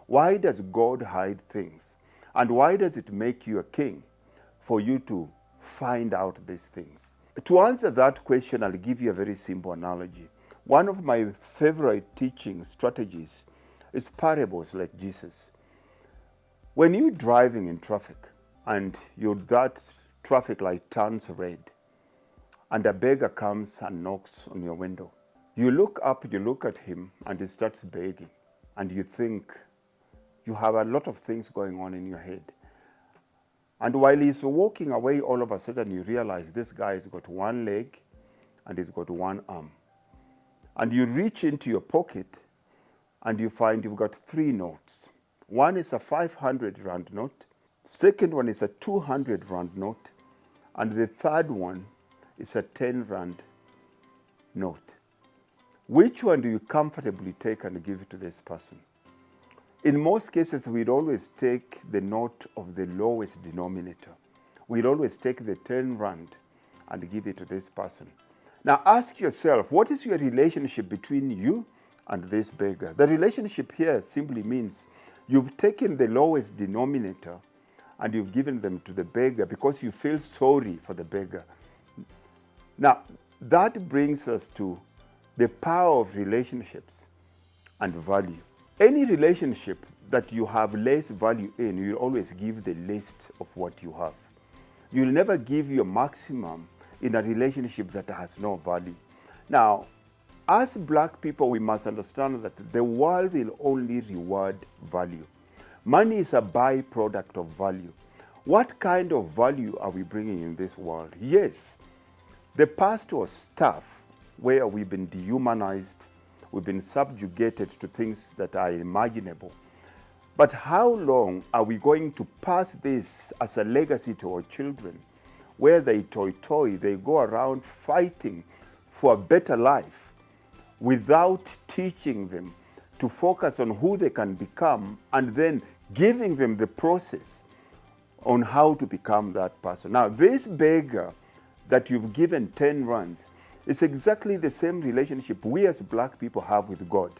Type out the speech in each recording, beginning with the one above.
Why does God hide things? And why does it make you a king? For you to find out these things. To answer that question, I'll give you a very simple analogy. One of my favorite teaching strategies is parables like Jesus. When you're driving in traffic and that traffic light turns red and a beggar comes and knocks on your window, you look up, you look at him, and he starts begging, and you think you have a lot of things going on in your head. And while he's walking away, all of a sudden you realize this guy has got one leg and he's got one arm. And you reach into your pocket and you find you've got 3 notes. One is a 500 rand note. Second one is a 200 rand note. And the third one is a 10 rand note. Which one do you comfortably take and give it to this person? In most cases, we'd always take the note of the lowest denominator. We'd always take the 10 rand and give it to this person. Now ask yourself, what is your relationship between you and this beggar? The relationship here simply means you've taken the lowest denominator and you've given them to the beggar because you feel sorry for the beggar. Now, that brings us to the power of relationships and value. Any relationship that you have less value in, you'll always give the least of what you have. You'll never give your maximum in a relationship that has no value. Now, as black people, we must understand that the world will only reward value. Money is a byproduct of value. What kind of value are we bringing in this world? Yes, the past was tough, where we've been dehumanized, we've been subjugated to things that are imaginable. But how long are we going to pass this as a legacy to our children, where they they go around fighting for a better life without teaching them to focus on who they can become and then giving them the process on how to become that person? Now, this beggar that you've given 10 rands, it's exactly the same relationship we as black people have with God.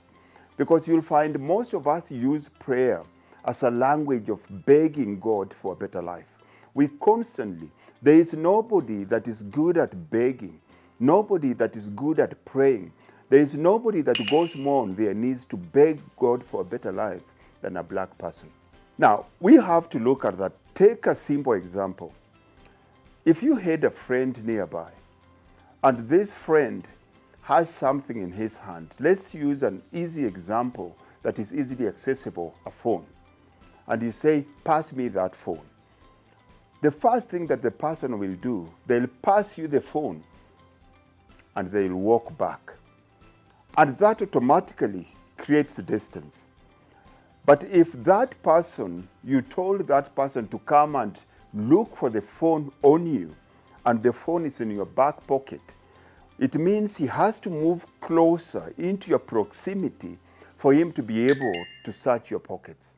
Because you'll find most of us use prayer as a language of begging God for a better life. We constantly, there is nobody that is good at begging, nobody that is good at praying. There is nobody that goes more on their knees to beg God for a better life than a black person. Now, we have to look at that. Take a simple example. If you had a friend nearby, and this friend has something in his hand. Let's use an easy example that is easily accessible, a phone. And you say, pass me that phone. The first thing that the person will do, they'll pass you the phone and they'll walk back. And that automatically creates distance. But if that person, you told that person to come and look for the phone on you, and the phone is in your back pocket, it means he has to move closer into your proximity for him to be able to search your pockets.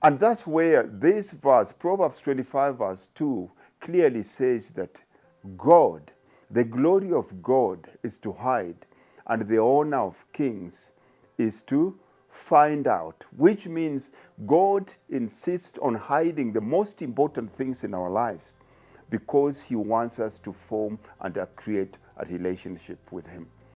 And that's where this verse, Proverbs 25 verse 2, clearly says that God, the glory of God is to hide, and the honor of kings is to find out, which means God insists on hiding the most important things in our lives because he wants us to form and create a relationship with him.